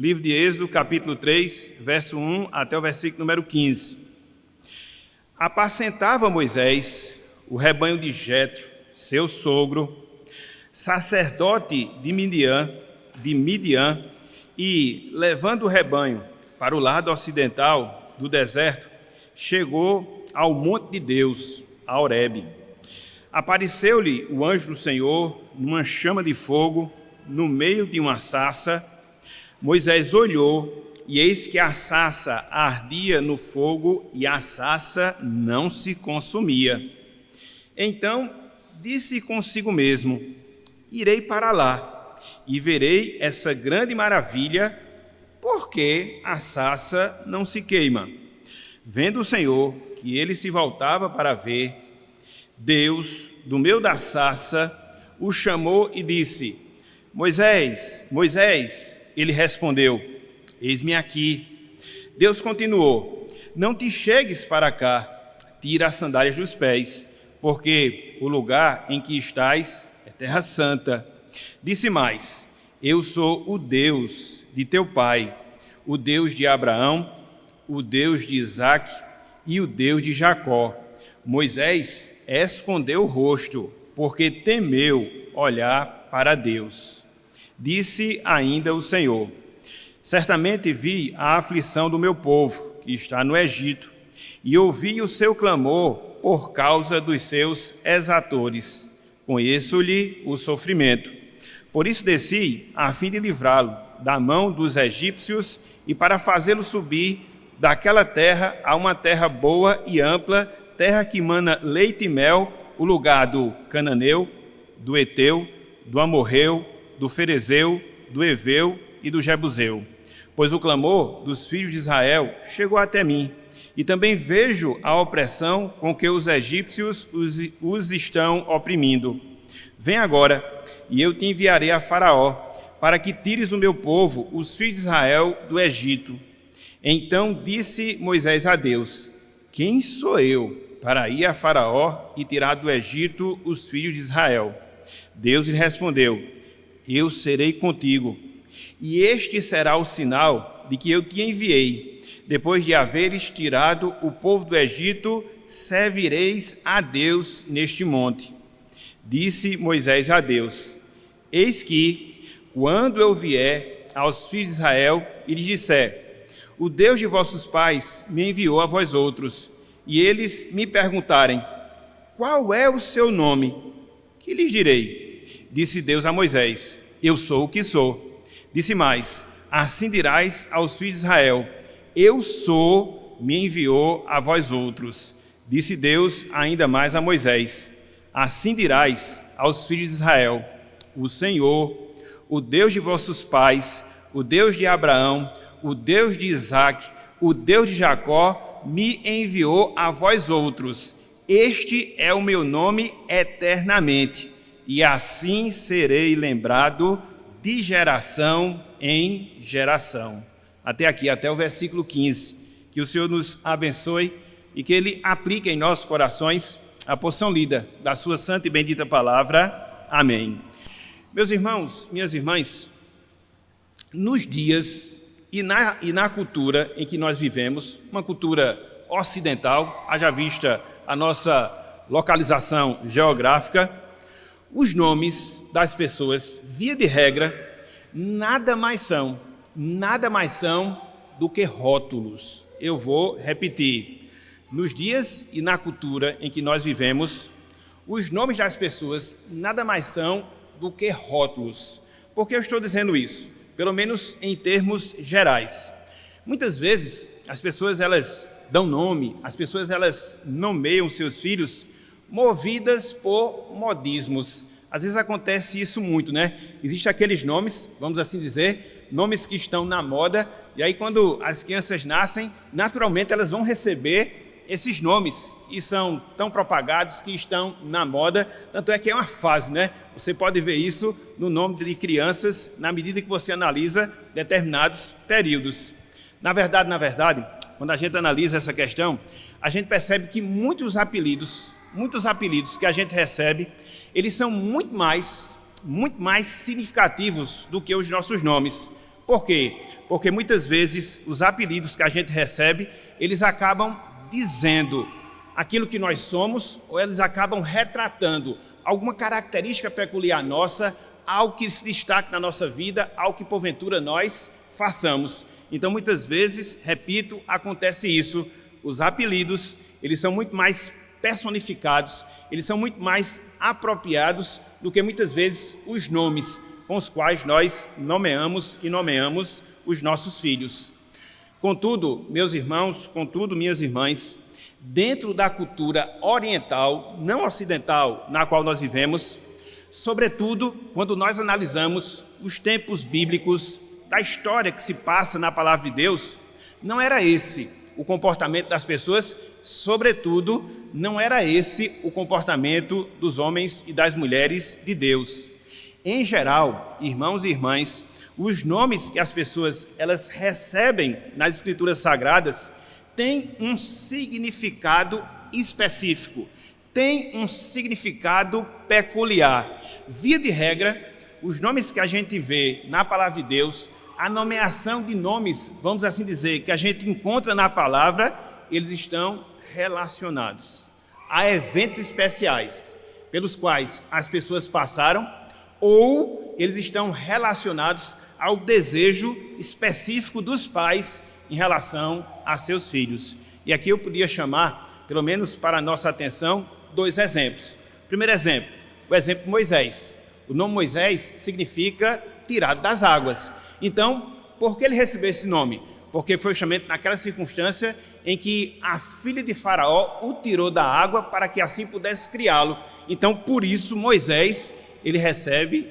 Livro de Êxodo, capítulo 3, verso 1 até o versículo número 15. Apacentava Moisés o rebanho de Jetro, seu sogro, sacerdote de Midian, e, levando o rebanho para o lado ocidental do deserto, chegou ao monte de Deus, a Horebe. Apareceu-lhe o anjo do Senhor numa chama de fogo, no meio de uma sarça. Moisés olhou, e eis que a sarça ardia no fogo, e a sarça não se consumia. Então disse consigo mesmo: irei para lá, e verei essa grande maravilha, porque a sarça não se queima. Vendo o Senhor que ele se voltava para ver, Deus, do meio da sarça, o chamou e disse: Moisés, Moisés. Ele respondeu: eis-me aqui. Deus continuou: não te chegues para cá, tira as sandálias dos pés, porque o lugar em que estás é terra santa. Disse mais: eu sou o Deus de teu pai, o Deus de Abraão, o Deus de Isaque e o Deus de Jacó. Moisés escondeu o rosto, porque temeu olhar para Deus. Disse ainda o Senhor: certamente vi a aflição do meu povo, que está no Egito, e ouvi o seu clamor por causa dos seus exatores. Conheço-lhe o sofrimento. Por isso desci, a fim de livrá-lo da mão dos egípcios e para fazê-lo subir daquela terra a uma terra boa e ampla, terra que mana leite e mel, o lugar do cananeu, do Eteu, do Amorreu, do Ferezeu, do Eveu e do Jebuseu. Pois o clamor dos filhos de Israel chegou até mim, e também vejo a opressão com que os egípcios os estão oprimindo. Vem agora, e eu te enviarei a Faraó, para que tires o meu povo, os filhos de Israel, do Egito. Então disse Moisés a Deus: quem sou eu para ir a Faraó e tirar do Egito os filhos de Israel? Deus lhe respondeu: eu serei contigo, e este será o sinal de que eu te enviei. Depois de haveres tirado o povo do Egito, servireis a Deus neste monte. Disse Moisés a Deus: eis que, quando eu vier aos filhos de Israel e lhes disser: o Deus de vossos pais me enviou a vós outros, e eles me perguntarem: qual é o seu nome? Que lhes direi? Disse Deus a Moisés: eu sou o que sou. Disse mais: assim dirás aos filhos de Israel: eu sou, me enviou a vós outros. Disse Deus ainda mais a Moisés: assim dirás aos filhos de Israel: o Senhor, o Deus de vossos pais, o Deus de Abraão, o Deus de Isaque, o Deus de Jacó, me enviou a vós outros. Este é o meu nome eternamente, e assim serei lembrado de geração em geração. Até aqui, até o versículo 15. Que o Senhor nos abençoe e que Ele aplique em nossos corações a porção lida da sua santa e bendita palavra. Amém. Meus irmãos, minhas irmãs, nos dias e na cultura em que nós vivemos, uma cultura ocidental, haja vista a nossa localização geográfica, os nomes das pessoas, via de regra, nada mais são do que rótulos. Eu vou repetir. Nos dias e na cultura em que nós vivemos, os nomes das pessoas nada mais são do que rótulos. Por que eu estou dizendo isso? Pelo menos em termos gerais. Muitas vezes as pessoas elas dão nome, as pessoas elas nomeiam seus filhos movidas por modismos. Às vezes acontece isso muito, né? Existem aqueles nomes, vamos assim dizer, nomes que estão na moda, e aí quando as crianças nascem, naturalmente elas vão receber esses nomes, e são tão propagados que estão na moda, tanto é que é uma fase, né? Você pode ver isso no nome de crianças, na medida que você analisa determinados períodos. Na verdade, quando a gente analisa essa questão, a gente percebe que muitos apelidos que a gente recebe, eles são muito mais significativos do que os nossos nomes. Por quê? Porque muitas vezes os apelidos que a gente recebe, eles acabam dizendo aquilo que nós somos, ou eles acabam retratando alguma característica peculiar nossa, algo que se destaque na nossa vida, algo que porventura nós façamos. Então, muitas vezes, repito, acontece isso. Os apelidos, eles são muito mais personificados, eles são muito mais apropriados do que muitas vezes os nomes com os quais nós nomeamos os nossos filhos. Contudo, meus irmãos, contudo, minhas irmãs, dentro da cultura oriental, não ocidental, na qual nós vivemos, sobretudo quando nós analisamos os tempos bíblicos da história que se passa na palavra de Deus, não era esse o comportamento das pessoas, sobretudo não era esse o comportamento dos homens e das mulheres de Deus. Em geral, irmãos e irmãs, os nomes que as pessoas elas recebem nas escrituras sagradas têm um significado específico, têm um significado peculiar. Via de regra, os nomes que a gente vê na palavra de Deus, a nomeação de nomes, vamos assim dizer, que a gente encontra na palavra, eles estão relacionados a eventos especiais pelos quais as pessoas passaram, ou eles estão relacionados ao desejo específico dos pais em relação a seus filhos. E aqui eu podia chamar, pelo menos para a nossa atenção, 2 exemplos. Primeiro exemplo, o exemplo de Moisés. O nome Moisés significa tirado das águas. Então, por que ele recebeu esse nome? Porque foi justamente naquela circunstância em que a filha de Faraó o tirou da água para que assim pudesse criá-lo. Então, por isso, Moisés, ele recebe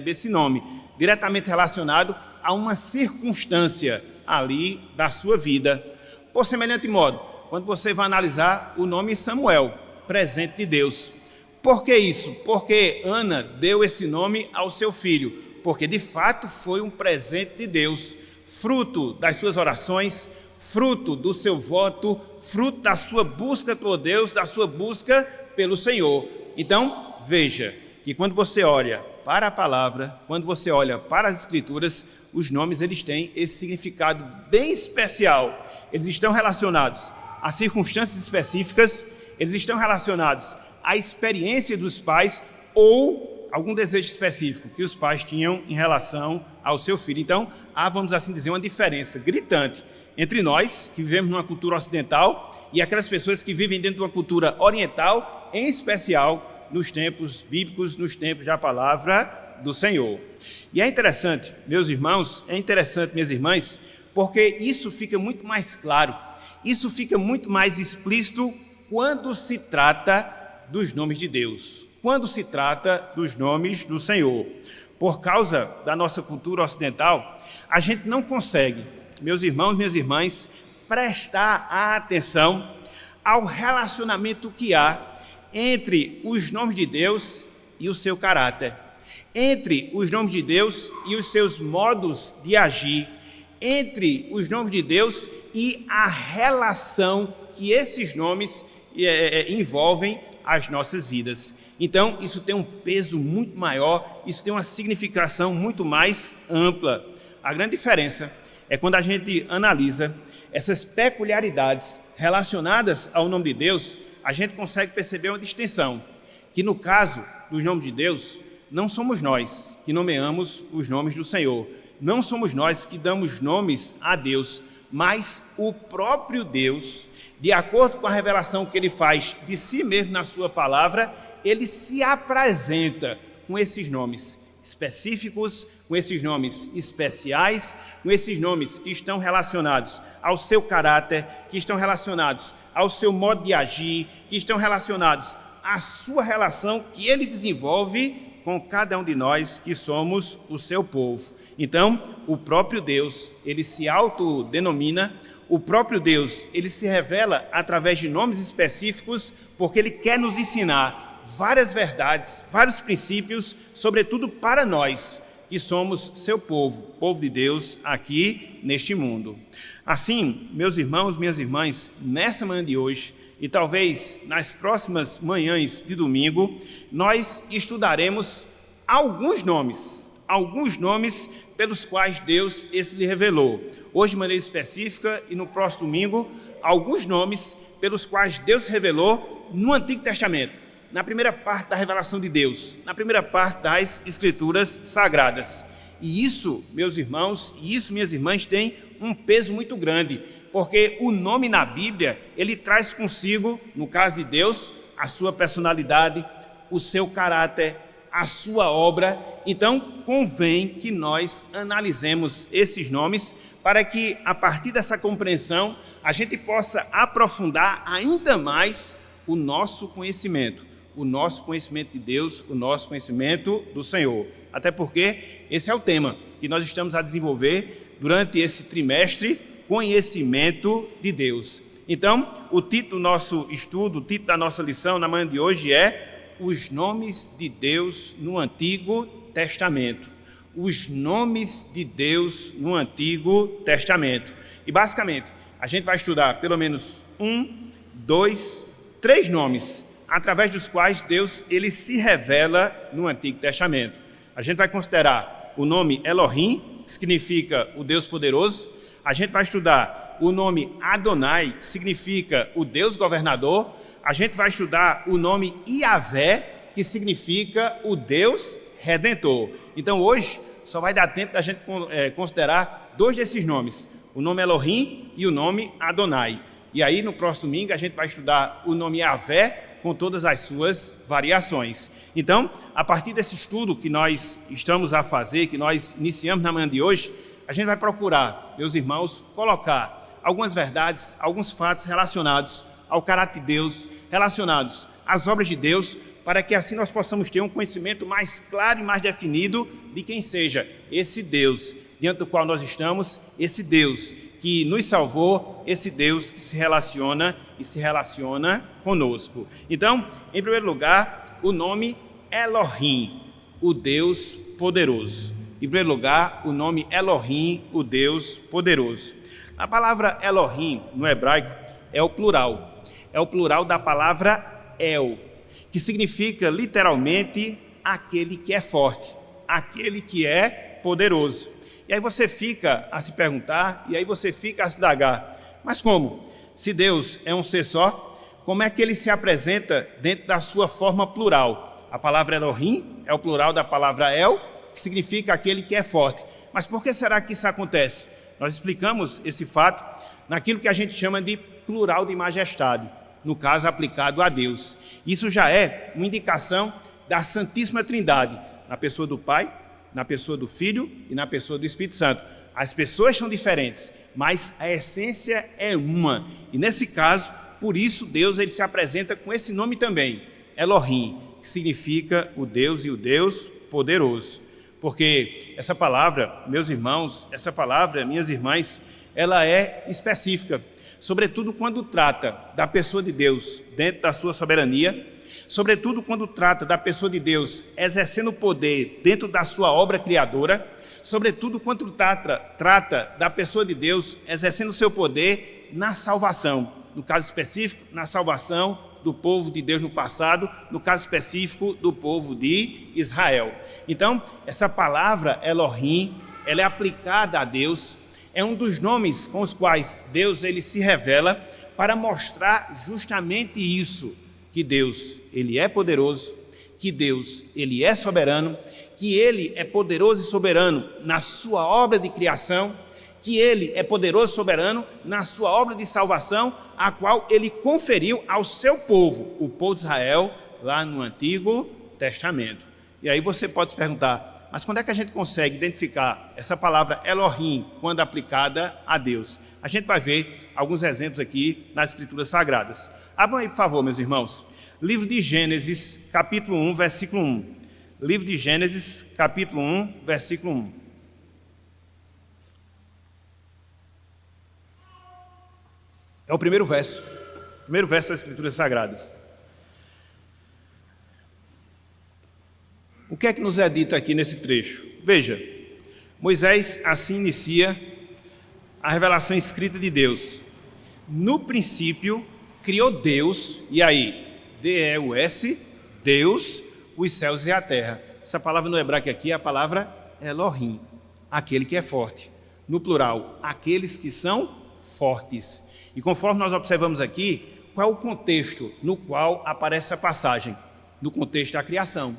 esse nome, diretamente relacionado a uma circunstância ali da sua vida. Por semelhante modo, quando você vai analisar o nome Samuel, presente de Deus. Por que isso? Porque Ana deu esse nome ao seu filho, porque de fato foi um presente de Deus, fruto das suas orações, fruto do seu voto, fruto da sua busca por Deus, da sua busca pelo Senhor. Então, veja que quando você olha para a palavra, quando você olha para as escrituras, os nomes eles têm esse significado bem especial. Eles estão relacionados a circunstâncias específicas, eles estão relacionados à experiência dos pais ou algum desejo específico que os pais tinham em relação ao seu filho. Então, há, vamos assim dizer, uma diferença gritante entre nós, que vivemos numa cultura ocidental, e aquelas pessoas que vivem dentro de uma cultura oriental, em especial nos tempos bíblicos, nos tempos da palavra do Senhor. E é interessante, meus irmãos, é interessante, minhas irmãs, porque isso fica muito mais claro, isso fica muito mais explícito quando se trata dos nomes de Deus, quando se trata dos nomes do Senhor. Por causa da nossa cultura ocidental, a gente não consegue, meus irmãos, minhas irmãs, prestar atenção ao relacionamento que há entre os nomes de Deus e o seu caráter, entre os nomes de Deus e os seus modos de agir, entre os nomes de Deus e a relação que esses nomes envolvem as nossas vidas. Então, isso tem um peso muito maior, isso tem uma significação muito mais ampla. A grande diferença é quando a gente analisa essas peculiaridades relacionadas ao nome de Deus, a gente consegue perceber uma distinção, que no caso dos nomes de Deus, não somos nós que nomeamos os nomes do Senhor, não somos nós que damos nomes a Deus, mas o próprio Deus, de acordo com a revelação que Ele faz de si mesmo na sua palavra, Ele se apresenta com esses nomes específicos, com esses nomes especiais, com esses nomes que estão relacionados ao seu caráter, que estão relacionados ao seu modo de agir, que estão relacionados à sua relação que Ele desenvolve com cada um de nós que somos o seu povo. Então, o próprio Deus, Ele se autodenomina, o próprio Deus, Ele se revela através de nomes específicos, porque Ele quer nos ensinar várias verdades, vários princípios, sobretudo para nós, que somos seu povo, povo de Deus aqui neste mundo. Assim, meus irmãos, minhas irmãs, nessa manhã de hoje, e talvez nas próximas manhãs de domingo, nós estudaremos alguns nomes pelos quais Deus esse lhe revelou. Hoje, de maneira específica, e no próximo domingo, alguns nomes pelos quais Deus revelou no Antigo Testamento, na primeira parte da revelação de Deus, na primeira parte das Escrituras Sagradas. E isso, meus irmãos, e isso, minhas irmãs, tem um peso muito grande, porque o nome na Bíblia, ele traz consigo, no caso de Deus, a sua personalidade, o seu caráter, a sua obra. Então, convém que nós analisemos esses nomes para que, a partir dessa compreensão, a gente possa aprofundar ainda mais o nosso conhecimento de Deus, o nosso conhecimento do Senhor. Até porque esse é o tema que nós estamos a desenvolver durante esse trimestre, conhecimento de Deus. Então, o título do nosso estudo, o título da nossa lição na manhã de hoje é Os Nomes de Deus no Antigo Testamento. Os nomes de Deus no Antigo Testamento. E basicamente, a gente vai estudar pelo menos 3 nomes através dos quais Deus ele se revela no Antigo Testamento. A gente vai considerar o nome Elohim, que significa o Deus poderoso. A gente vai estudar o nome Adonai, que significa o Deus governador. A gente vai estudar o nome Iavé, que significa o Deus redentor. Então hoje só vai dar tempo da gente considerar 2 desses nomes, o nome Elohim e o nome Adonai. E aí no próximo domingo a gente vai estudar o nome Iavé com todas as suas variações. Então, a partir desse estudo que nós estamos a fazer, que nós iniciamos na manhã de hoje, a gente vai procurar, meus irmãos, colocar algumas verdades, alguns fatos relacionados ao caráter de Deus, relacionados às obras de Deus, para que assim nós possamos ter um conhecimento mais claro e mais definido de quem seja esse Deus, diante do qual nós estamos, esse Deus que nos salvou, esse Deus que se relaciona e se relaciona conosco. Então, em primeiro lugar, o nome Elohim, o Deus poderoso. Em primeiro lugar, o nome Elohim, o Deus poderoso. A palavra Elohim, no hebraico, é o plural da palavra El, que significa literalmente aquele que é forte, aquele que é poderoso. E aí você fica a se perguntar, e aí você fica a se indagar, mas como? Se Deus é um ser só, como é que ele se apresenta dentro da sua forma plural? A palavra Elohim é o plural da palavra El, que significa aquele que é forte. Mas por que será que isso acontece? Nós explicamos esse fato naquilo que a gente chama de plural de majestade, no caso aplicado a Deus. Isso já é uma indicação da Santíssima Trindade, na pessoa do Pai, na pessoa do Filho e na pessoa do Espírito Santo. As pessoas são diferentes, mas a essência é uma. E nesse caso, por isso Deus ele se apresenta com esse nome também, Elohim, que significa o Deus e o Deus poderoso. Porque essa palavra, meus irmãos, essa palavra, minhas irmãs, ela é específica, sobretudo quando trata da pessoa de Deus dentro da sua soberania, sobretudo quando trata da pessoa de Deus exercendo o poder dentro da sua obra criadora, sobretudo quando trata da pessoa de Deus exercendo o seu poder na salvação, no caso específico, na salvação do povo de Deus no passado, no caso específico do povo de Israel. Então, essa palavra Elohim, ela é aplicada a Deus, é um dos nomes com os quais Deus ele se revela para mostrar justamente isso, que Deus ele é poderoso, que Deus ele é soberano, que ele é poderoso e soberano na sua obra de criação, que ele é poderoso e soberano na sua obra de salvação, a qual ele conferiu ao seu povo, o povo de Israel, lá no Antigo Testamento. E aí você pode se perguntar, mas quando é que a gente consegue identificar essa palavra Elohim quando aplicada a Deus? A gente vai ver alguns exemplos aqui nas Escrituras Sagradas. Abram aí, por favor, meus irmãos. Livro de Gênesis, capítulo 1, versículo 1. Livro de Gênesis, capítulo 1, versículo 1. É o primeiro verso das Escrituras Sagradas. O que é que nos é dito aqui nesse trecho? Veja, Moisés assim inicia a revelação escrita de Deus. No princípio, criou Deus, e aí, D-E-U-S, Deus, os céus e a terra. Essa palavra no hebraico aqui é a palavra Elohim. aquele que é forte. No plural, aqueles que são fortes. E conforme nós observamos aqui, qual é o contexto no qual aparece a passagem? No contexto da criação.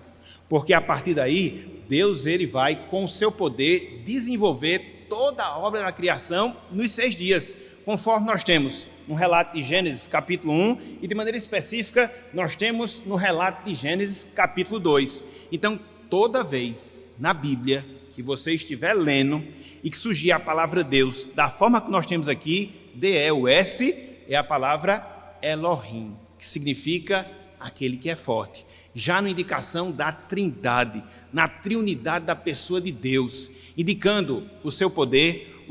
Porque a partir daí, Deus ele vai, com o seu poder, desenvolver toda a obra da criação nos 6 dias, conforme nós temos no relato de Gênesis capítulo 1 e de maneira específica nós temos no relato de Gênesis capítulo 2. Então, toda vez na Bíblia que você estiver lendo e que surgir a palavra Deus da forma que nós temos aqui, D-E-U-S, é a palavra Elohim, que significa aquele que é forte. Já na indicação da trindade, na triunidade da pessoa de Deus, indicando o seu poder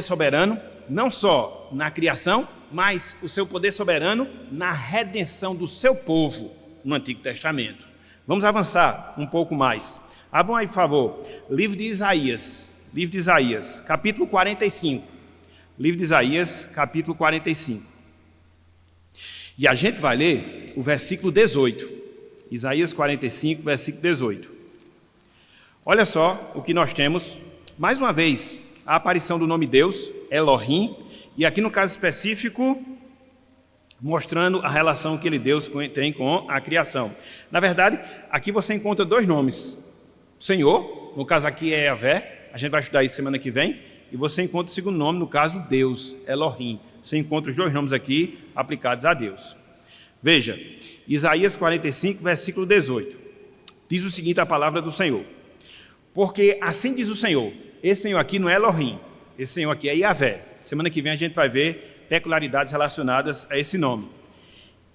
soberano, não só na criação, mas o seu poder soberano na redenção do seu povo no Antigo Testamento. Vamos avançar um pouco mais. Abram aí, por favor, livro de Isaías, capítulo 45. Livro de Isaías, capítulo 45. E a gente vai ler o versículo 18. Isaías 45, versículo 18. Olha só o que nós temos. Mais uma vez, a aparição do nome Deus, Elohim, e aqui no caso específico, mostrando a relação que Deus tem com a criação. Na verdade, aqui você encontra 2 nomes. Senhor, no caso aqui é Yahvé, a gente vai estudar isso semana que vem, e você encontra o segundo nome, no caso Deus, Elohim. Você encontra os 2 nomes aqui aplicados a Deus. Veja, Isaías 45, versículo 18. Diz o seguinte a palavra do Senhor. Porque assim diz o Senhor, esse Senhor aqui não é Elohim, esse Senhor aqui é Yahvé. Semana que vem a gente vai ver peculiaridades relacionadas a esse nome.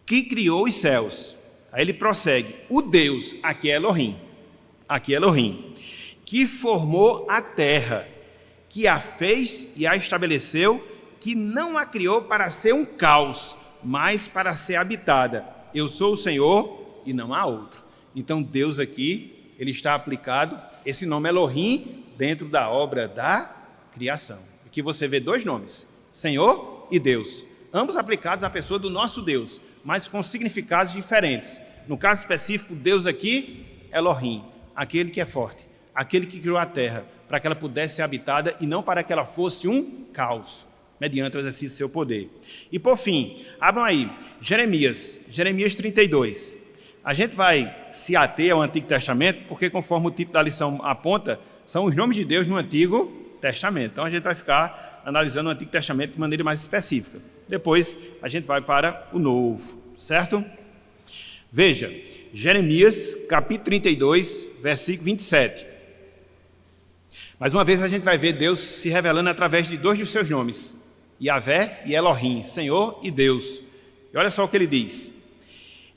Que criou os céus. Aí ele prossegue. O Deus, aqui é Elohim. Aqui é Elohim. Que formou a terra, que a fez e a estabeleceu, que não a criou para ser um caos, mas para ser habitada. Eu sou o Senhor e não há outro. Então Deus aqui, ele está aplicado, esse nome Elohim, dentro da obra da criação. Aqui você vê 2 nomes, Senhor e Deus, ambos aplicados à pessoa do nosso Deus, mas com significados diferentes. No caso específico, Deus aqui, Elohim, aquele que é forte, aquele que criou a terra, para que ela pudesse ser habitada e não para que ela fosse um caos, mediante o exercício do seu poder. E por fim, abram aí, Jeremias 32. A gente vai se ater ao Antigo Testamento, porque conforme o título da lição aponta, são os nomes de Deus no Antigo Testamento. Então a gente vai ficar analisando o Antigo Testamento de maneira mais específica. Depois a gente vai para o Novo, certo? Veja, Jeremias capítulo 32, versículo 27. Mais uma vez a gente vai ver Deus se revelando através de 2 dos seus nomes, Yahvé e Elohim, Senhor e Deus. E olha só o que ele diz.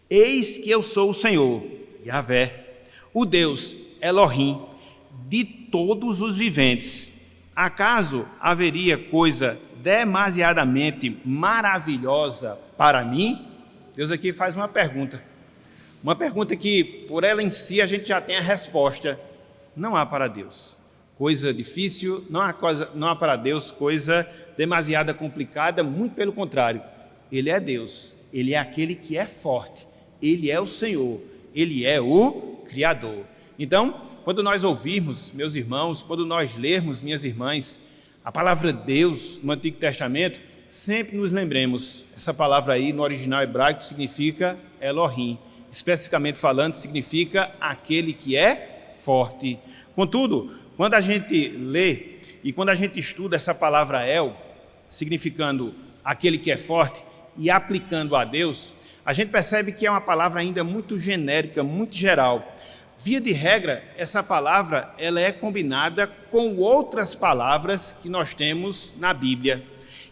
Eis que eu sou o Senhor, Yahvé, o Deus Elohim, de todos os viventes. Acaso haveria coisa demasiadamente maravilhosa para mim? Deus aqui faz uma pergunta que por ela em si a gente já tem a resposta. Não há para Deus coisa difícil, não há para Deus coisa demasiada complicada, muito pelo contrário. Ele é Deus, Ele é aquele que é forte, Ele é o Senhor, Ele é o Criador. Então, quando nós ouvirmos, meus irmãos, quando nós lermos, minhas irmãs, a palavra Deus no Antigo Testamento, sempre nos lembremos, essa palavra aí no original hebraico significa Elohim, especificamente falando significa aquele que é forte. Contudo, quando a gente lê e quando a gente estuda essa palavra El, significando aquele que é forte e aplicando a Deus, a gente percebe que é uma palavra ainda muito genérica, muito geral. Via de regra, essa palavra ela é combinada com outras palavras que nós temos na Bíblia.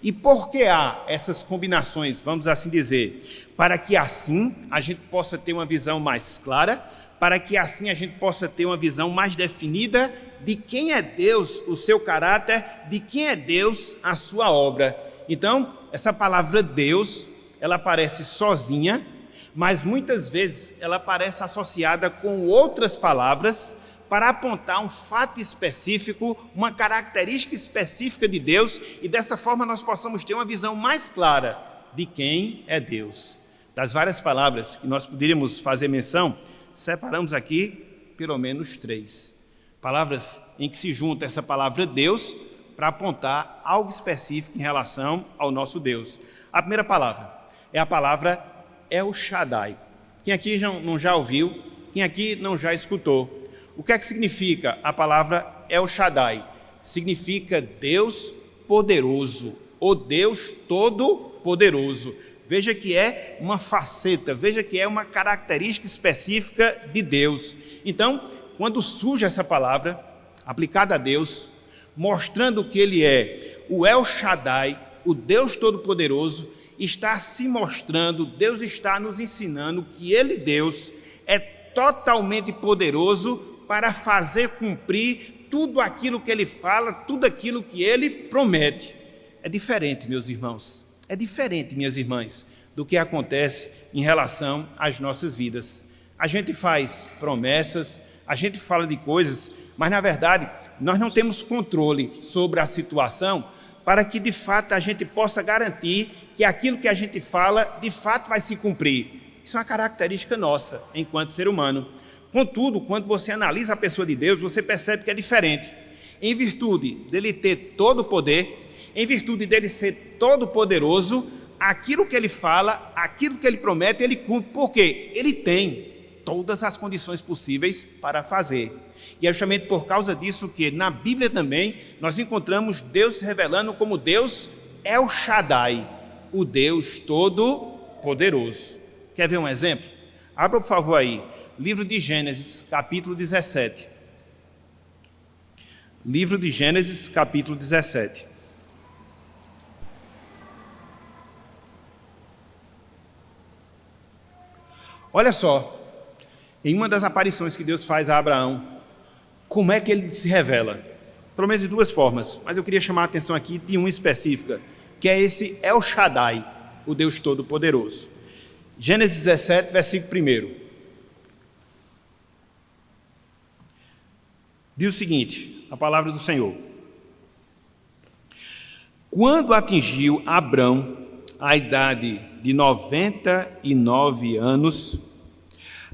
E por que há essas combinações, vamos assim dizer? Para que assim a gente possa ter uma visão mais clara, para que assim a gente possa ter uma visão mais definida de quem é Deus, o seu caráter, de quem é Deus, a sua obra. Então, essa palavra Deus, ela aparece sozinha, mas muitas vezes ela aparece associada com outras palavras para apontar um fato específico, uma característica específica de Deus, e dessa forma nós possamos ter uma visão mais clara de quem é Deus. Das várias palavras que nós poderíamos fazer menção, separamos aqui pelo menos 3. palavras em que se junta essa palavra Deus para apontar algo específico em relação ao nosso Deus. A primeira palavra é a palavra El Shaddai. Quem aqui não já ouviu? Quem aqui não já escutou? O que é que significa a palavra El Shaddai? Significa Deus poderoso, ou Deus todo-poderoso. Veja que é uma faceta, veja que é uma característica específica de Deus. Então, quando surge essa palavra aplicada a Deus, mostrando que Ele é o El Shaddai, o Deus todo-poderoso, está se mostrando, Deus está nos ensinando que Ele, Deus, é totalmente poderoso para fazer cumprir tudo aquilo que Ele fala, tudo aquilo que Ele promete. É diferente, meus irmãos, é diferente, minhas irmãs, do que acontece em relação às nossas vidas. A gente faz promessas, a gente fala de coisas, mas na verdade nós não temos controle sobre a situação para que de fato a gente possa garantir que aquilo que a gente fala de fato vai se cumprir. Isso é uma característica nossa enquanto ser humano. Contudo, quando você analisa a pessoa de Deus, você percebe que é diferente. Em virtude dele ter todo o poder, em virtude dele ser todo poderoso, aquilo que ele fala, aquilo que ele promete, ele cumpre, porque ele tem todas as condições possíveis para fazer. E é justamente por causa disso que na Bíblia também nós encontramos Deus se revelando como Deus El Shaddai, o Deus todo-poderoso. Quer ver um exemplo? Abra, por favor, aí, livro de Gênesis, capítulo 17. Livro de Gênesis, capítulo 17. Olha só, em uma das aparições que Deus faz a Abraão, como é que ele se revela? Pelo menos de duas formas, mas eu queria chamar a atenção aqui de uma específica, que é esse El Shaddai, o Deus Todo-Poderoso. Gênesis 17, versículo 1. Diz o seguinte, a palavra do Senhor. Quando atingiu Abrão a idade de 99 anos,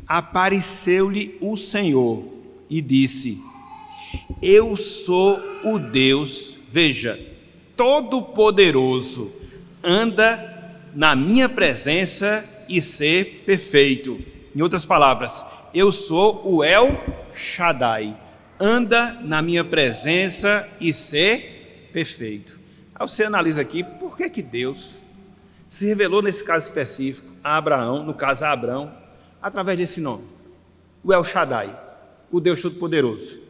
apareceu-lhe o Senhor e disse: Eu sou o Deus, veja, todo-poderoso, anda na minha presença e ser perfeito. Em outras palavras, eu sou o El Shaddai, anda na minha presença e ser perfeito. Aí você analisa aqui, por que Deus se revelou nesse caso específico a Abraão, no caso a Abrão, através desse nome, o El Shaddai, o Deus Todo-Poderoso.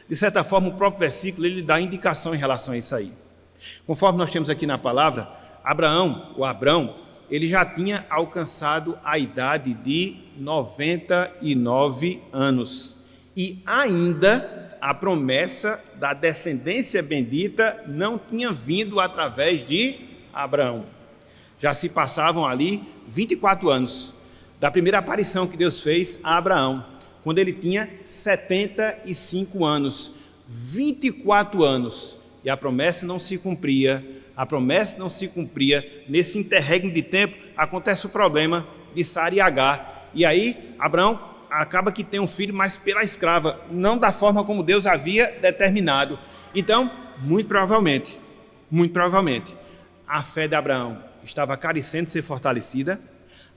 De certa forma, o próprio versículo ele dá indicação em relação a isso aí. Conforme nós temos aqui na palavra, Abraão, ou Abrão, ele já tinha alcançado a idade de 99 anos. E ainda a promessa da descendência bendita não tinha vindo através de Abraão. Já se passavam ali 24 anos da primeira aparição que Deus fez a Abraão, quando ele tinha 75 anos, 24 anos, e a promessa não se cumpria, nesse interregno de tempo, acontece o problema de Sara e Agar, e aí Abraão acaba que tem um filho, mas pela escrava, não da forma como Deus havia determinado. Então, muito provavelmente, a fé de Abraão estava carecendo de ser fortalecida,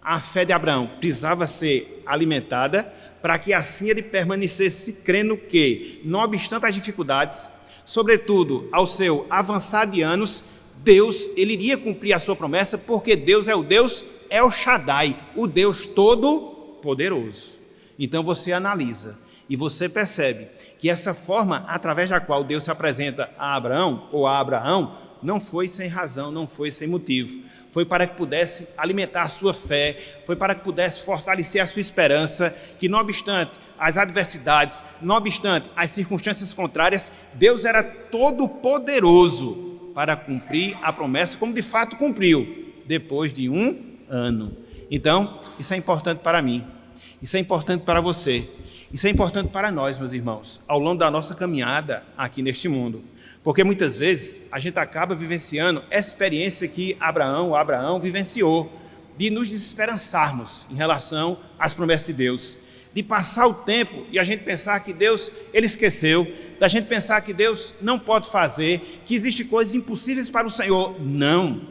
a fé de Abraão precisava ser alimentada, para que assim ele permanecesse crendo que, não obstante as dificuldades, sobretudo ao seu avançar de anos, Deus ele iria cumprir a sua promessa, porque Deus é o Deus El Shaddai, o Deus Todo-Poderoso. Então você analisa e você percebe que essa forma através da qual Deus se apresenta a Abraão ou a Abraão não foi sem razão, não foi sem motivo. Foi para que pudesse alimentar a sua fé, foi para que pudesse fortalecer a sua esperança, que não obstante as adversidades, não obstante as circunstâncias contrárias, Deus era todo poderoso para cumprir a promessa, como de fato cumpriu, depois de 1 ano. Então, isso é importante para mim, isso é importante para você, isso é importante para nós, meus irmãos, ao longo da nossa caminhada aqui neste mundo. Porque muitas vezes a gente acaba vivenciando essa experiência que Abraão vivenciou, de nos desesperançarmos em relação às promessas de Deus, de passar o tempo e a gente pensar que Deus, ele esqueceu, da gente pensar que Deus não pode fazer, que existem coisas impossíveis para o Senhor. Não,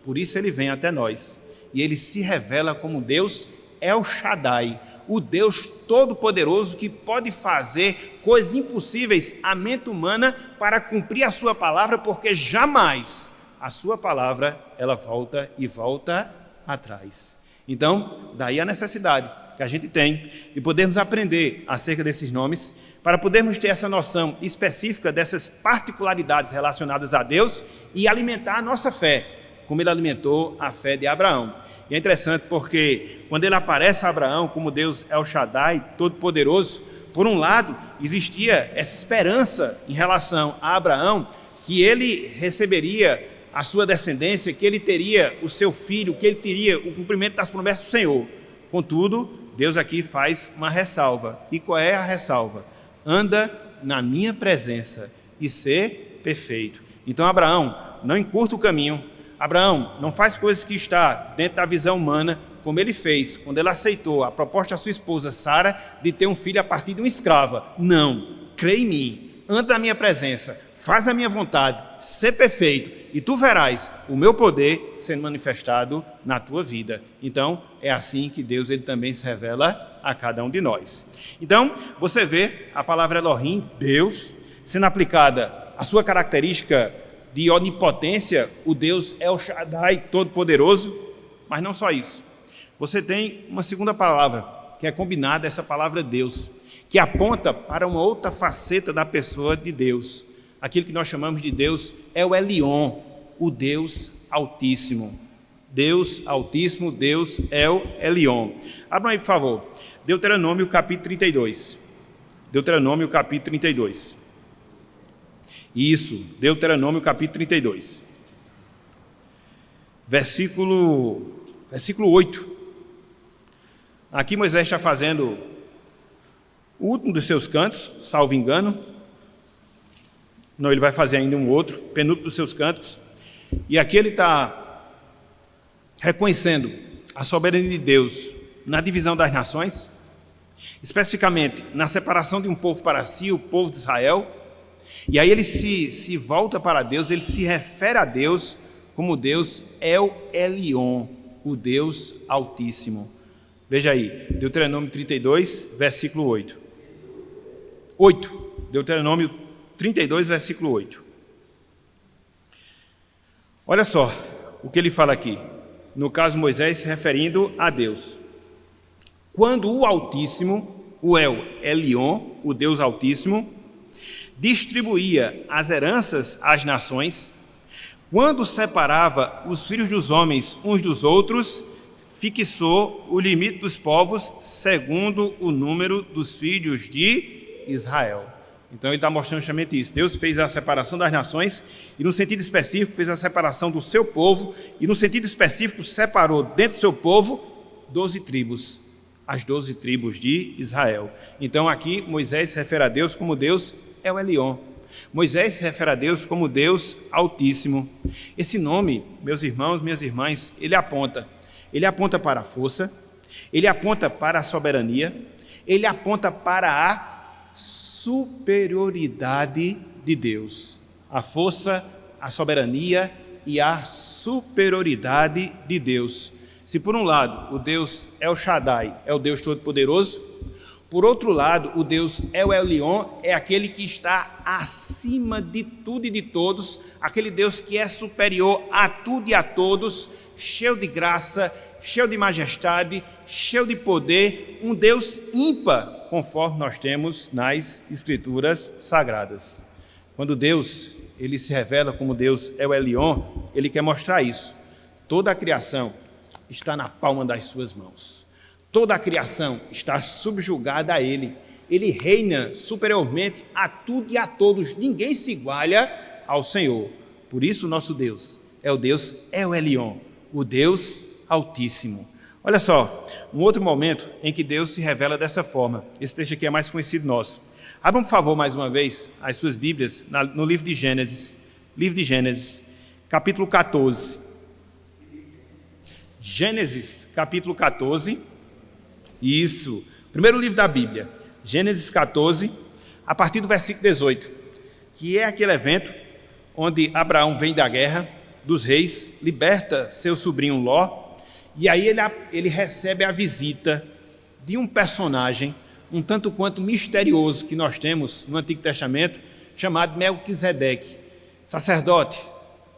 por isso ele vem até nós e ele se revela como Deus El Shaddai, o Deus Todo-Poderoso que pode fazer coisas impossíveis à mente humana para cumprir a sua palavra, porque jamais a sua palavra ela volta e volta atrás. Então, daí a necessidade que a gente tem de podermos aprender acerca desses nomes, para podermos ter essa noção específica dessas particularidades relacionadas a Deus e alimentar a nossa fé, como ele alimentou a fé de Abraão. E é interessante porque quando ele aparece a Abraão como Deus El Shaddai, Todo-Poderoso, por um lado, existia essa esperança em relação a Abraão, que ele receberia a sua descendência, que ele teria o seu filho, que ele teria o cumprimento das promessas do Senhor. Contudo, Deus aqui faz uma ressalva. E qual é a ressalva? Anda na minha presença e ser perfeito. Então, Abraão, não encurta o caminho. Abraão, não faz coisas que está dentro da visão humana, como ele fez quando ele aceitou a proposta da sua esposa Sara de ter um filho a partir de uma escrava. Não, crê em mim, anda na minha presença, faz a minha vontade, ser perfeito, e tu verás o meu poder sendo manifestado na tua vida. Então, é assim que Deus ele também se revela a cada um de nós. Então, você vê a palavra Elohim, Deus, sendo aplicada à sua característica de onipotência, o Deus El Shaddai, Todo-Poderoso, mas não só isso. Você tem uma segunda palavra, que é combinada, essa palavra Deus, que aponta para uma outra faceta da pessoa de Deus. Aquilo que nós chamamos de Deus é o Elion, o Deus Altíssimo. Deus Altíssimo, Deus é o Elion. Abram aí, por favor, Deuteronômio capítulo 32. Deuteronômio capítulo 32. Isso, Deuteronômio capítulo 32. Versículo 8. Aqui Moisés está fazendo o último dos seus cantos, salvo engano. Não, ele vai fazer ainda um outro, penúltimo dos seus cantos. E aqui ele está reconhecendo a soberania de Deus na divisão das nações, especificamente na separação de um povo para si, o povo de Israel. E aí ele se volta para Deus, ele se refere a Deus como Deus El Elion, o Deus Altíssimo. Veja aí, Deuteronômio 32, versículo 8. 8, Deuteronômio 32, versículo 8. Olha só o que ele fala aqui, no caso Moisés se referindo a Deus. Quando o Altíssimo, o El Elion, o Deus Altíssimo, distribuía as heranças às nações, quando separava os filhos dos homens uns dos outros, fixou o limite dos povos segundo o número dos filhos de Israel. Então ele está mostrando justamente isso. Deus fez a separação das nações e no sentido específico fez a separação do seu povo e no sentido específico separou dentro do seu povo 12 tribos, as 12 tribos de Israel. Então aqui Moisés se refere a Deus como Deus é o Elion. Moisés se refere a Deus como Deus Altíssimo. Esse nome, meus irmãos, minhas irmãs, ele aponta para a força, ele aponta para a soberania, ele aponta para a superioridade de Deus. A força, a soberania e a superioridade de Deus. Se por um lado o Deus El Shaddai é o Deus Todo-Poderoso, por outro lado, o Deus El Elion é aquele que está acima de tudo e de todos, aquele Deus que é superior a tudo e a todos, cheio de graça, cheio de majestade, cheio de poder, um Deus ímpar, conforme nós temos nas Escrituras Sagradas. Quando Deus ele se revela como Deus El Elion, ele quer mostrar isso. Toda a criação está na palma das suas mãos. Toda a criação está subjugada a Ele. Ele reina superiormente a tudo e a todos. Ninguém se iguala ao Senhor. Por isso, nosso Deus é o Deus El Elion, o Deus Altíssimo. Olha só, um outro momento em que Deus se revela dessa forma. Esse texto aqui é mais conhecido nosso. Abram, por favor, mais uma vez, as suas Bíblias no livro de Gênesis. Livro de Gênesis, capítulo 14. Gênesis, capítulo 14. Isso, Primeiro livro da Bíblia, Gênesis 14, a partir do versículo 18, que é aquele evento onde Abraão vem da guerra dos reis, liberta seu sobrinho Ló, e aí ele recebe a visita de um personagem um tanto quanto misterioso que nós temos no Antigo Testamento, chamado Melquisedeque, sacerdote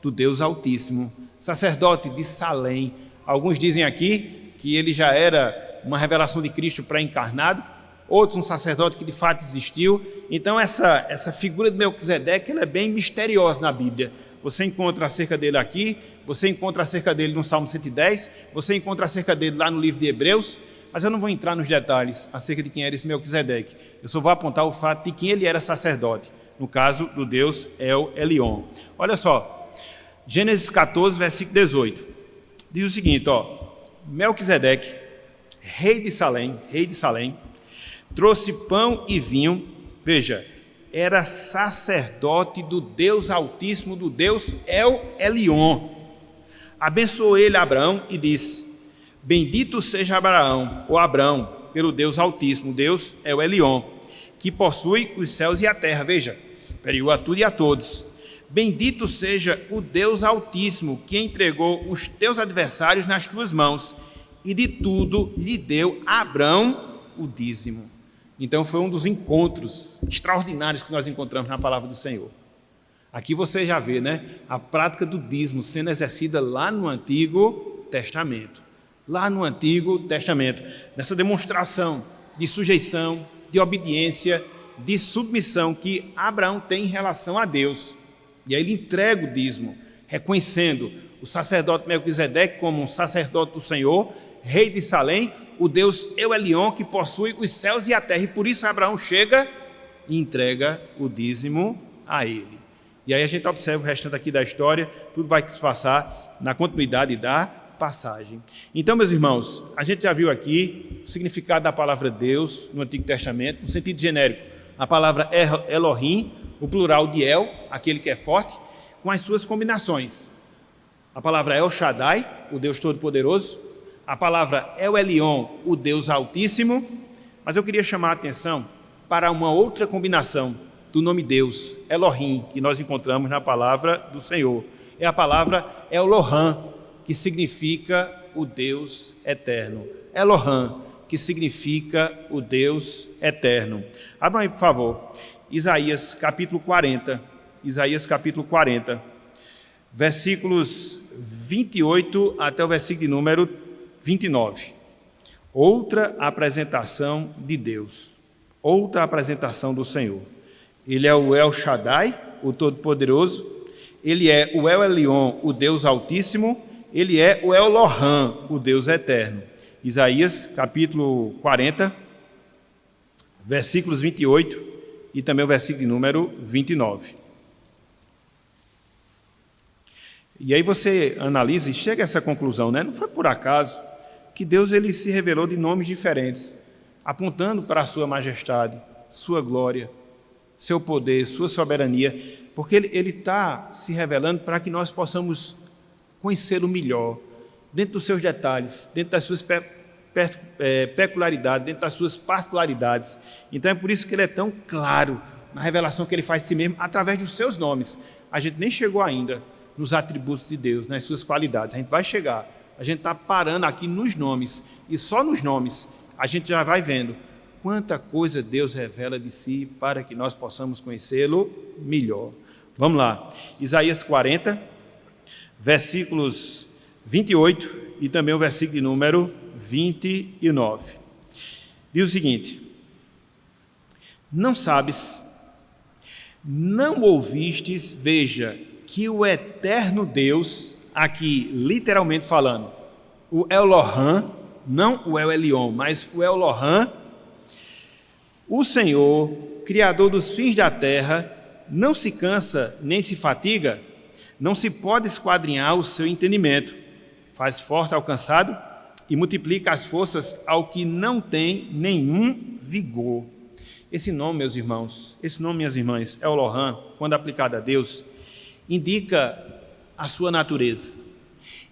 do Deus Altíssimo, sacerdote de Salém. Alguns dizem aqui que ele já era uma revelação de Cristo pré-encarnado, outros um sacerdote que de fato existiu. Então essa figura de Melquisedeque, ela é bem misteriosa na Bíblia. Você encontra acerca dele aqui, você encontra acerca dele no Salmo 110, você encontra acerca dele lá no livro de Hebreus, mas eu não vou entrar nos detalhes acerca de quem era esse Melquisedeque. Eu só vou apontar o fato de que ele era sacerdote, no caso do Deus El Elyon. Olha só, Gênesis 14, versículo 18, diz o seguinte, Melquisedeque, rei de Salém, trouxe pão e vinho, veja, era sacerdote do Deus Altíssimo, do Deus El Elyon. Abençoou ele Abraão e disse: bendito seja Abraão, pelo Deus Altíssimo, Deus El Elyon, que possui os céus e a terra, veja, superior a tudo e a todos. Bendito seja o Deus Altíssimo, que entregou os teus adversários nas tuas mãos, e de tudo lhe deu a Abraão o dízimo. Então foi um dos encontros extraordinários que nós encontramos na palavra do Senhor. Aqui você já vê, a prática do dízimo sendo exercida lá no Antigo Testamento. Lá no Antigo Testamento, nessa demonstração de sujeição, de obediência, de submissão que Abraão tem em relação a Deus. E aí ele entrega o dízimo, reconhecendo o sacerdote Melquisedeque como um sacerdote do Senhor, rei de Salém, o Deus El Elyon, que possui os céus e a terra. E por isso Abraão chega e entrega o dízimo a ele. E aí a gente observa o restante aqui da história, tudo vai se passar na continuidade da passagem. Então, meus irmãos, a gente já viu aqui o significado da palavra Deus no Antigo Testamento, no sentido genérico. A palavra Elohim, o plural de El, aquele que é forte, com as suas combinações. A palavra El Shaddai, o Deus Todo-Poderoso. A palavra El Elyon, o Deus Altíssimo. Mas eu queria chamar a atenção para uma outra combinação do nome Deus, Elohim, que nós encontramos na palavra do Senhor. É a palavra Elohim, que significa o Deus eterno. Elohim, que significa o Deus eterno. Abram aí, por favor, Isaías capítulo 40, versículos 28 até o versículo de número 29. Outra apresentação de Deus, outra apresentação do Senhor. Ele é o El Shaddai, o Todo-Poderoso, ele é o El Elyon, o Deus Altíssimo, ele é o Elohim, o Deus Eterno. Isaías, capítulo 40, versículos 28 e também o versículo de número 29. E aí você analisa e chega a essa conclusão, Não foi por acaso que Deus ele se revelou de nomes diferentes, apontando para a sua majestade, sua glória, seu poder, sua soberania, porque ele está se revelando para que nós possamos conhecê-lo melhor, dentro dos seus detalhes, dentro das suas peculiaridades, dentro das suas particularidades. Então é por isso que ele é tão claro na revelação que ele faz de si mesmo, através dos seus nomes. A gente nem chegou ainda nos atributos de Deus, nas suas qualidades. A gente vai chegar, a gente está parando aqui nos nomes, e só nos nomes a gente já vai vendo quanta coisa Deus revela de si para que nós possamos conhecê-lo melhor. Vamos lá, Isaías 40, versículos 28 e também o versículo de número 29. Diz o seguinte: não sabes, não ouvistes, veja, que o eterno Deus, aqui literalmente falando, o Elohim, não o El Elyon, mas o Elohim, o Senhor, Criador dos fins da terra, não se cansa nem se fatiga, não se pode esquadrinhar o seu entendimento, faz forte ao cansado e multiplica as forças ao que não tem nenhum vigor. Esse nome, meus irmãos, esse nome, minhas irmãs, Elohim, quando aplicado a Deus, indica a sua natureza,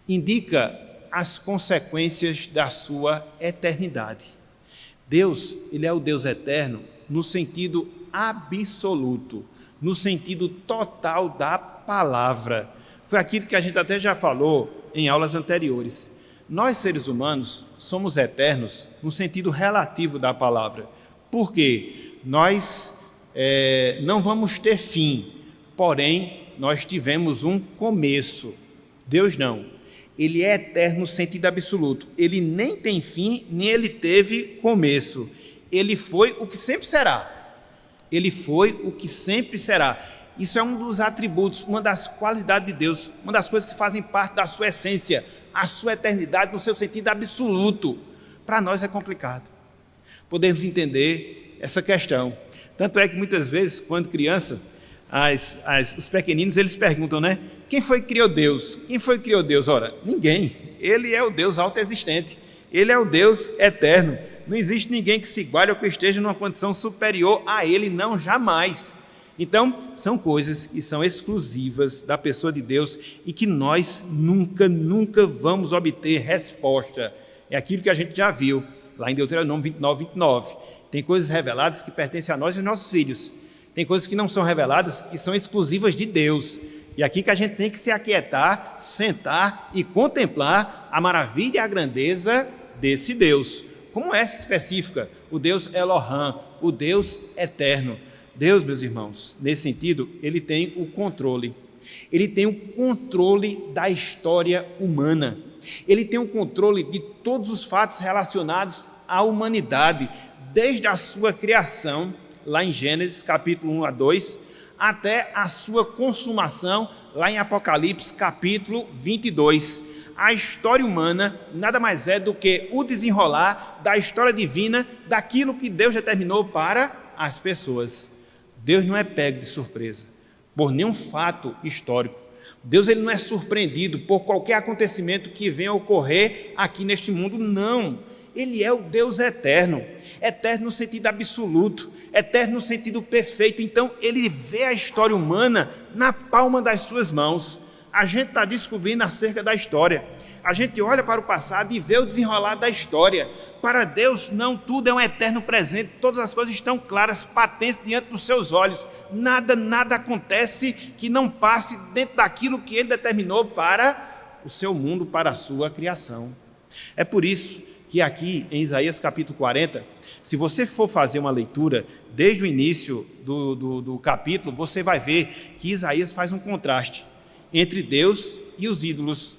indica as consequências da sua eternidade. Deus, ele é o Deus eterno no sentido absoluto, no sentido total da palavra. Foi aquilo que a gente até já falou em aulas anteriores. Nós, seres humanos, somos eternos no sentido relativo da palavra. Por quê? Nós não vamos ter fim, porém, nós tivemos um começo. Deus não. Ele é eterno no sentido absoluto. Ele nem tem fim, nem ele teve começo. Ele foi o que sempre será. Ele foi o que sempre será. Isso é um dos atributos, uma das qualidades de Deus, uma das coisas que fazem parte da sua essência, a sua eternidade no seu sentido absoluto. Para nós é complicado podemos entender essa questão. Tanto é que muitas vezes, quando criança, os pequeninos, eles perguntam, né? Quem foi que criou Deus? Quem foi que criou Deus? Ora, ninguém. Ele é o Deus autoexistente. Ele é o Deus eterno. Não existe ninguém que se iguale ou que esteja numa condição superior a Ele, não, jamais. Então, são coisas que são exclusivas da pessoa de Deus e que nós nunca vamos obter resposta. É aquilo que a gente já viu lá em Deuteronômio 29. Tem coisas reveladas que pertencem a nós e nossos filhos. Tem coisas que não são reveladas, que são exclusivas de Deus. E aqui que a gente tem que se aquietar, sentar e contemplar a maravilha e a grandeza desse Deus. Como essa específica, o Deus Elohim, o Deus eterno. Deus, meus irmãos, nesse sentido, ele tem o controle. Ele tem o controle da história humana. Ele tem o controle de todos os fatos relacionados à humanidade, desde a sua criação, lá em Gênesis, capítulo 1 a 2, até a sua consumação, lá em Apocalipse, capítulo 22. A história humana nada mais é do que o desenrolar da história divina, daquilo que Deus determinou para as pessoas. Deus não é pego de surpresa por nenhum fato histórico. Deus ele não é surpreendido por qualquer acontecimento que venha a ocorrer aqui neste mundo, não. Ele é o Deus eterno, eterno no sentido absoluto, eterno no sentido perfeito. Então, ele vê a história humana na palma das suas mãos. A gente está descobrindo acerca da história. A gente olha para o passado e vê o desenrolar da história. Para Deus, não, tudo é um eterno presente, todas as coisas estão claras, patentes diante dos seus olhos. Nada acontece que não passe dentro daquilo que Ele determinou para o seu mundo, para a sua criação. É por isso que aqui em Isaías capítulo 40, se você for fazer uma leitura desde o início do capítulo, você vai ver que Isaías faz um contraste entre Deus e os ídolos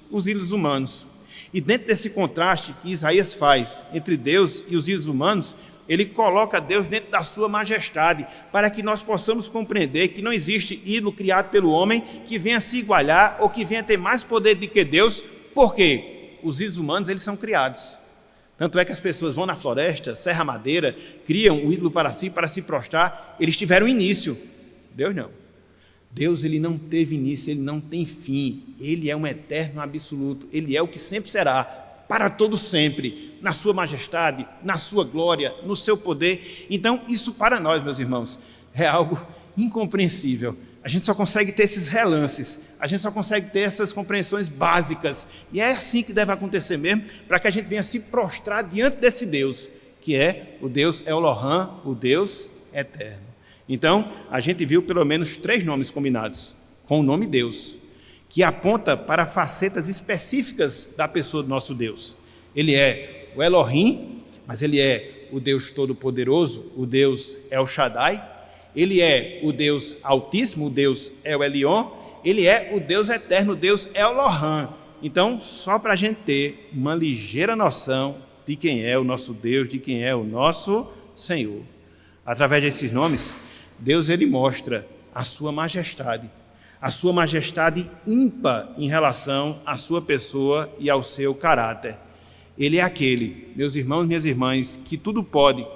humanos. E dentro desse contraste que Isaías faz entre Deus e os ídolos humanos, ele coloca Deus dentro da sua majestade, para que nós possamos compreender que não existe ídolo criado pelo homem que venha se igualar ou que venha ter mais poder do que Deus, porque os ídolos humanos eles são criados. Tanto é que as pessoas vão na floresta, serra madeira, criam o ídolo para se prostrar, eles tiveram início. Deus não. Deus ele não teve início, ele não tem fim, ele é um eterno absoluto, ele é o que sempre será, para todo sempre, na sua majestade, na sua glória, no seu poder. Então isso para nós, meus irmãos, é algo incompreensível. A gente só consegue ter esses relances, a gente só consegue ter essas compreensões básicas, e é assim que deve acontecer mesmo, para que a gente venha se prostrar diante desse Deus, que é o Deus Elohim, o Deus eterno. Então, a gente viu pelo menos 3 nomes combinados com o nome Deus, que aponta para facetas específicas da pessoa do nosso Deus. Ele é o Elohim, mas ele é o Deus Todo-Poderoso, o Deus El Shaddai. Ele é o Deus Altíssimo, o Deus El Elyon. Ele é o Deus Eterno, o Deus Elohim. Então, só para a gente ter uma ligeira noção de quem é o nosso Deus, de quem é o nosso Senhor. Através desses nomes, Deus ele mostra a sua majestade ímpar em relação à sua pessoa e ao seu caráter. Ele é aquele, meus irmãos e minhas irmãs, que tudo pode,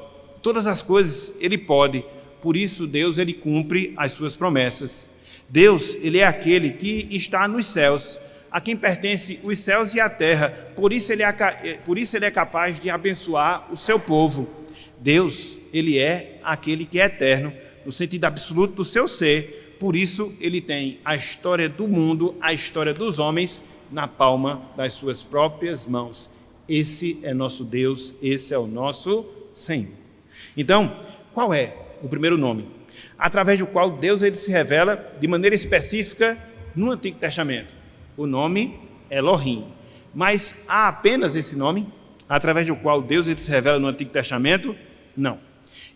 todas as coisas ele pode, por isso Deus ele cumpre as suas promessas. Deus ele é aquele que está nos céus, a quem pertence os céus e a terra, por isso ele é capaz de abençoar o seu povo. Deus ele é aquele que é eterno, no sentido absoluto do seu ser, por isso ele tem a história do mundo, a história dos homens na palma das suas próprias mãos. Esse é nosso Deus, esse é o nosso Senhor. Então, qual é o primeiro nome? Através do qual Deus ele se revela de maneira específica no Antigo Testamento. O nome é Elohim. Mas há apenas esse nome, através do qual Deus ele se revela no Antigo Testamento? Não.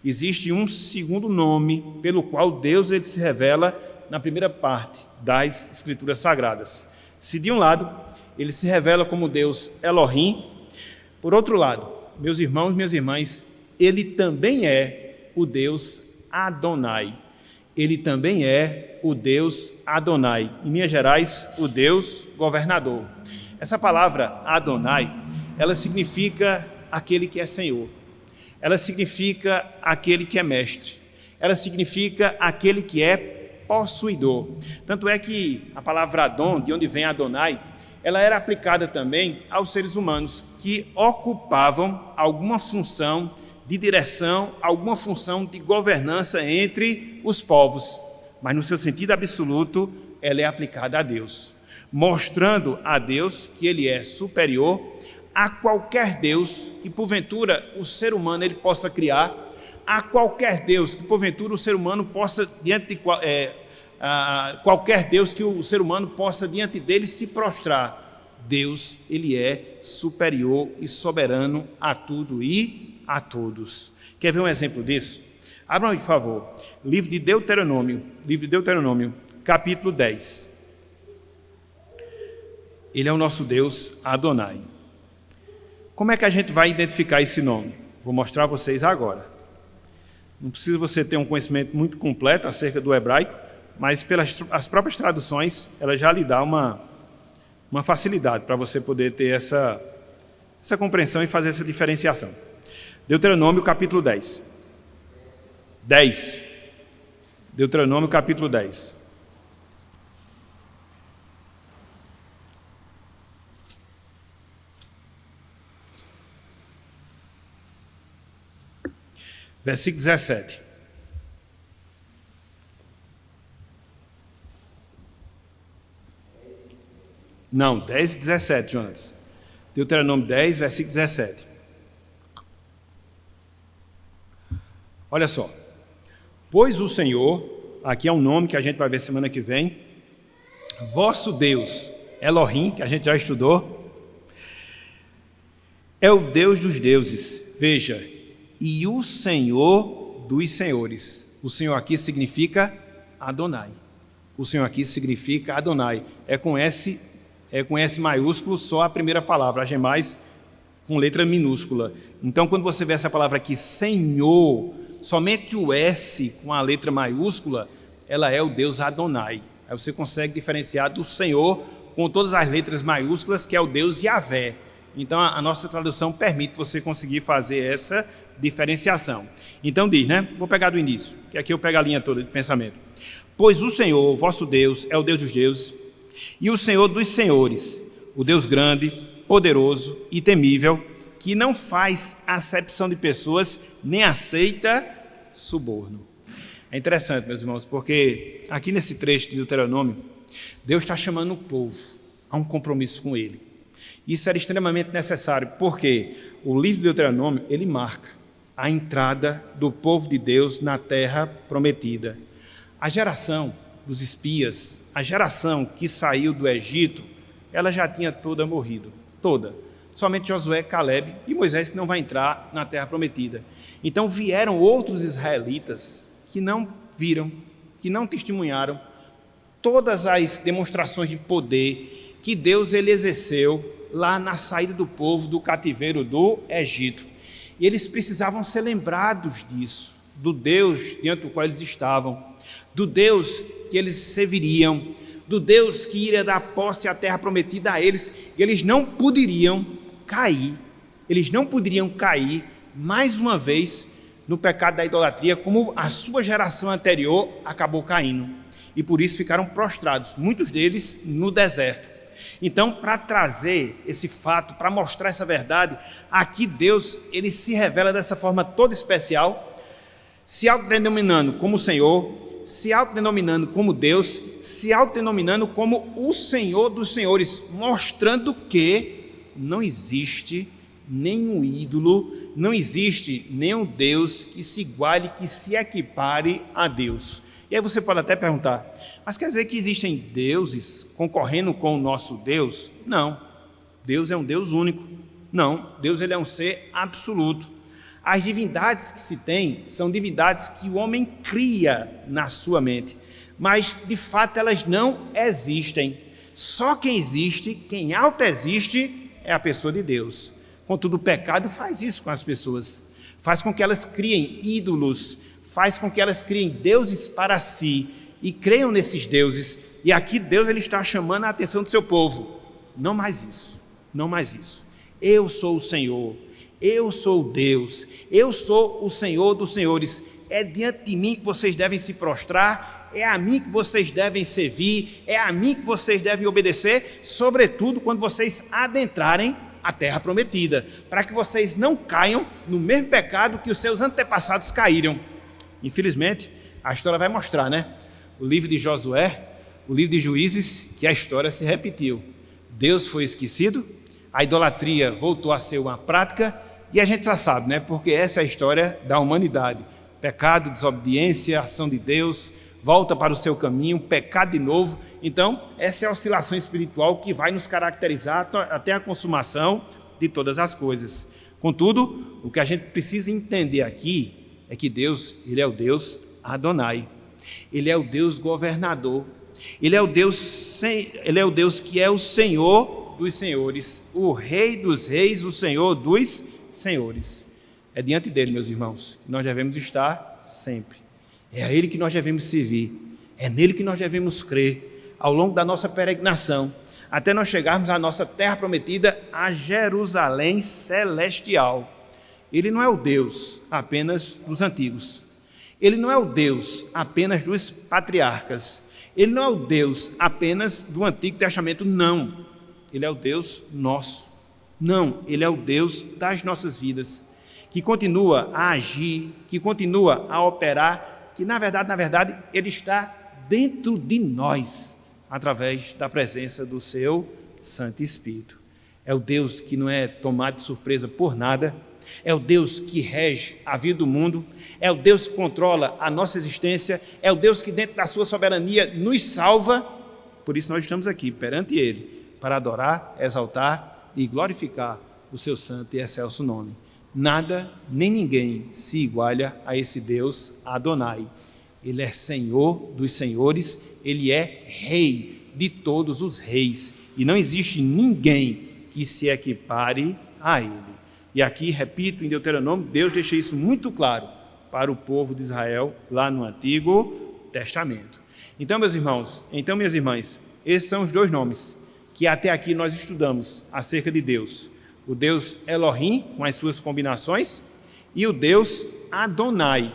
Existe um segundo nome pelo qual Deus ele se revela na primeira parte das Escrituras Sagradas. Se de um lado ele se revela como Deus Elohim, por outro lado, meus irmãos e minhas irmãs, ele também é o Deus Adonai. Ele também é o Deus Adonai. Em linhas gerais, o Deus governador. Essa palavra Adonai, ela significa aquele que é Senhor. Ela significa aquele que é mestre. Ela significa aquele que é possuidor. Tanto é que a palavra Adon, de onde vem Adonai, ela era aplicada também aos seres humanos que ocupavam alguma função de direção, alguma função de governança entre os povos. Mas no seu sentido absoluto, ela é aplicada a Deus, mostrando a Deus que ele é superior a qualquer Deus que porventura o ser humano ele possa criar, a qualquer Deus que porventura o ser humano possa qualquer Deus que o ser humano possa diante dele se prostrar. Deus ele é superior e soberano a tudo e a todos. Quer ver um exemplo disso? Abram, por favor, livro de Deuteronômio, capítulo 10. Ele é o nosso Deus Adonai. Como é que a gente vai identificar esse nome? Vou mostrar a vocês agora. Não precisa você ter um conhecimento muito completo acerca do hebraico, mas pelas as próprias traduções, ela já lhe dá uma facilidade para você poder ter essa compreensão e fazer essa diferenciação. Deuteronômio capítulo 10. Deuteronômio capítulo 10. Versículo 17. Não, 10 e 17, Jonas. Deuteronômio 10, versículo 17. Olha só. Pois o Senhor, aqui é um nome que a gente vai ver semana que vem, vosso Deus, Elohim, que a gente já estudou, é o Deus dos deuses, veja, e o Senhor dos senhores. O Senhor aqui significa Adonai. O Senhor aqui significa Adonai. É com S maiúsculo só a primeira palavra, as demais com letra minúscula. Então, quando você vê essa palavra aqui, Senhor, somente o S com a letra maiúscula, ela é o Deus Adonai. Aí você consegue diferenciar do Senhor com todas as letras maiúsculas, que é o Deus Yahvé. Então, a nossa tradução permite você conseguir fazer essa diferenciação. Então diz, né? Vou pegar do início, que aqui eu pego a linha toda de pensamento. Pois o Senhor, vosso Deus, é o Deus dos deuses, e o Senhor dos senhores, o Deus grande, poderoso e temível, que não faz acepção de pessoas, nem aceita suborno. É interessante, meus irmãos, porque aqui nesse trecho de Deuteronômio, Deus está chamando o povo a um compromisso com Ele. Isso era extremamente necessário, porque o livro de Deuteronômio, ele marca a entrada do povo de Deus na terra prometida. A geração dos espias, a geração que saiu do Egito, ela já tinha toda morrido, toda. Somente Josué, Caleb e Moisés que não vai entrar na terra prometida. Então vieram outros israelitas que não viram, que não testemunharam todas as demonstrações de poder que Deus ele exerceu lá na saída do povo do cativeiro do Egito. E eles precisavam ser lembrados disso, do Deus diante do qual eles estavam, do Deus que eles serviriam, do Deus que iria dar posse à terra prometida a eles. E eles não poderiam cair mais uma vez no pecado da idolatria, como a sua geração anterior acabou caindo. E por isso ficaram prostrados, muitos deles no deserto. Então, para trazer esse fato, para mostrar essa verdade, aqui Deus ele se revela dessa forma toda especial, se autodenominando como Senhor, se autodenominando como Deus, se autodenominando como o Senhor dos senhores, mostrando que não existe nenhum ídolo, não existe nenhum Deus que se iguale, que se equipare a Deus. E aí você pode até perguntar, mas quer dizer que existem deuses concorrendo com o nosso Deus? Não, Deus é um Deus único. Não, Deus ele é um ser absoluto. As divindades que se tem são divindades que o homem cria na sua mente, mas de fato elas não existem. Só quem existe, quem autoexiste, é a pessoa de Deus. Contudo, o pecado faz isso com as pessoas, faz com que elas criem ídolos, faz com que elas criem deuses para si e creiam nesses deuses. E aqui Deus ele está chamando a atenção do seu povo. Não mais isso, não mais isso. Eu sou o Senhor, eu sou Deus, eu sou o Senhor dos senhores. É diante de mim que vocês devem se prostrar, é a mim que vocês devem servir, é a mim que vocês devem obedecer, sobretudo quando vocês adentrarem a terra prometida, para que vocês não caiam no mesmo pecado que os seus antepassados caíram. Infelizmente, a história vai mostrar, né? O livro de Josué, o livro de Juízes, que a história se repetiu. Deus foi esquecido, a idolatria voltou a ser uma prática, e a gente já sabe, né? Porque essa é a história da humanidade. Pecado, desobediência, ação de Deus, volta para o seu caminho, pecado de novo. Então, essa é a oscilação espiritual que vai nos caracterizar até a consumação de todas as coisas. Contudo, o que a gente precisa entender aqui é que Deus, ele é o Deus Adonai. Ele é o Deus governador. Ele é o Deus que é o Senhor dos senhores, o Rei dos reis, o Senhor dos senhores. É diante dele, meus irmãos, que nós devemos estar sempre. É a Ele que nós devemos servir, é nele que nós devemos crer, ao longo da nossa peregrinação, até nós chegarmos à nossa terra prometida, a Jerusalém celestial. Ele não é o Deus apenas dos antigos, ele não é o Deus apenas dos patriarcas, ele não é o Deus apenas do Antigo Testamento, não. Ele é o Deus nosso, não, ele é o Deus das nossas vidas, que continua a agir, que continua a operar, que na verdade, ele está dentro de nós, através da presença do seu Santo Espírito. É o Deus que não é tomado de surpresa por nada, é o Deus que rege a vida do mundo, é o Deus que controla a nossa existência, é o Deus que dentro da sua soberania nos salva. Por isso nós estamos aqui perante Ele, para adorar, exaltar e glorificar o seu santo e excelso nome. Nada nem ninguém se iguala a esse Deus Adonai. Ele é Senhor dos senhores, Ele é Rei de todos os reis. E não existe ninguém que se equipare a Ele. E aqui, repito, em Deuteronômio, Deus deixa isso muito claro para o povo de Israel, lá no Antigo Testamento. Então, meus irmãos, minhas irmãs, esses são os dois nomes que até aqui nós estudamos acerca de Deus. O Deus Elohim, com as suas combinações, e o Deus Adonai.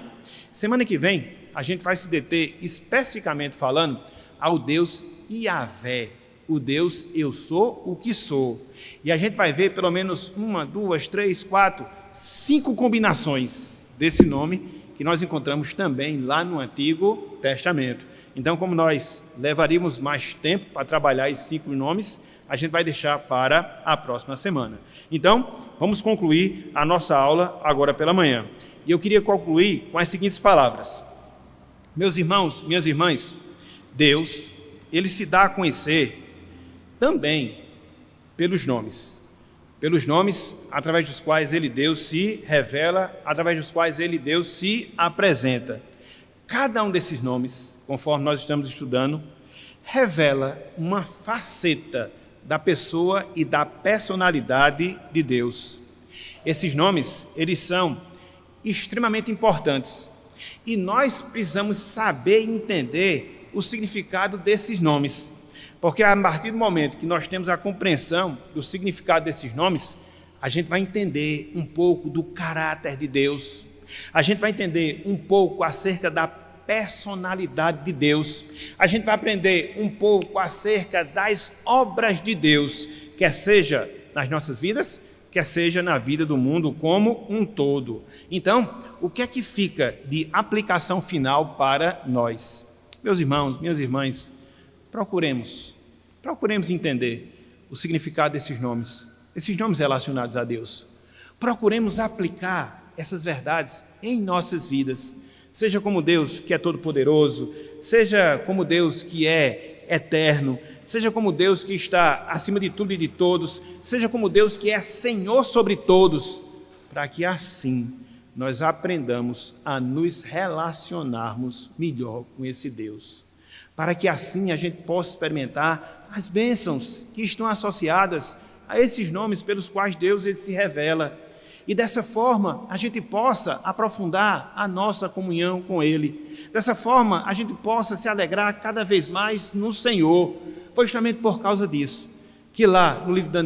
Semana que vem, a gente vai se deter especificamente falando ao Deus Iavé, o Deus Eu Sou o que Sou. E a gente vai ver pelo menos 1, 2, 3, 4, 5 combinações desse nome que nós encontramos também lá no Antigo Testamento. Então, como nós levaríamos mais tempo para trabalhar esses 5 nomes, a gente vai deixar para a próxima semana. Então, vamos concluir a nossa aula agora pela manhã. E eu queria concluir com as seguintes palavras. Meus irmãos, minhas irmãs, Deus, Ele se dá a conhecer também pelos nomes através dos quais Ele, Deus, se revela, através dos quais Ele, Deus, se apresenta. Cada um desses nomes, conforme nós estamos estudando, revela uma faceta da pessoa e da personalidade de Deus. Esses nomes, eles são extremamente importantes e nós precisamos saber e entender o significado desses nomes, porque a partir do momento que nós temos a compreensão do significado desses nomes, a gente vai entender um pouco do caráter de Deus, a gente vai entender um pouco acerca da personalidade de Deus, a gente vai aprender um pouco acerca das obras de Deus, quer seja nas nossas vidas, quer seja na vida do mundo como um todo. Então, o que é que fica de aplicação final para nós? Meus irmãos, minhas irmãs, procuremos entender o significado desses nomes relacionados a Deus. Procuremos aplicar essas verdades em nossas vidas, seja como Deus que é todo-poderoso, seja como Deus que é eterno, seja como Deus que está acima de tudo e de todos, seja como Deus que é Senhor sobre todos, para que assim nós aprendamos a nos relacionarmos melhor com esse Deus, para que assim a gente possa experimentar as bênçãos que estão associadas a esses nomes pelos quais Deus ele se revela, e dessa forma a gente possa aprofundar a nossa comunhão com Ele. Dessa forma a gente possa se alegrar cada vez mais no Senhor. Foi justamente por causa disso que lá no livro de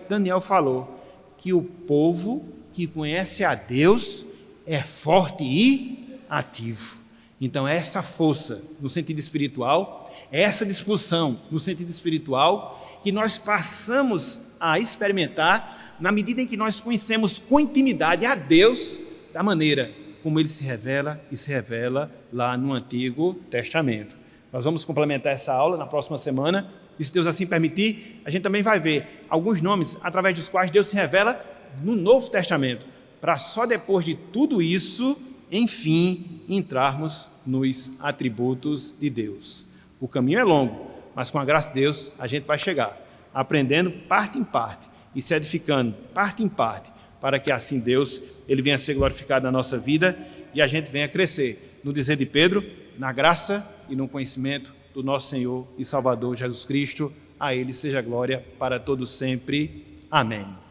Daniel falou que o povo que conhece a Deus é forte e ativo. Então essa força no sentido espiritual, essa discussão no sentido espiritual que nós passamos a experimentar na medida em que nós conhecemos com intimidade a Deus da maneira como Ele se revela e se revela lá no Antigo Testamento. Nós vamos complementar essa aula na próxima semana e, se Deus assim permitir, a gente também vai ver alguns nomes através dos quais Deus se revela no Novo Testamento, para só depois de tudo isso, enfim, entrarmos nos atributos de Deus. O caminho é longo, mas com a graça de Deus a gente vai chegar, aprendendo parte em parte e se edificando parte em parte, para que assim Deus ele venha a ser glorificado na nossa vida e a gente venha a crescer, no dizer de Pedro, na graça e no conhecimento do nosso Senhor e Salvador Jesus Cristo. A Ele seja glória para todos sempre. Amém.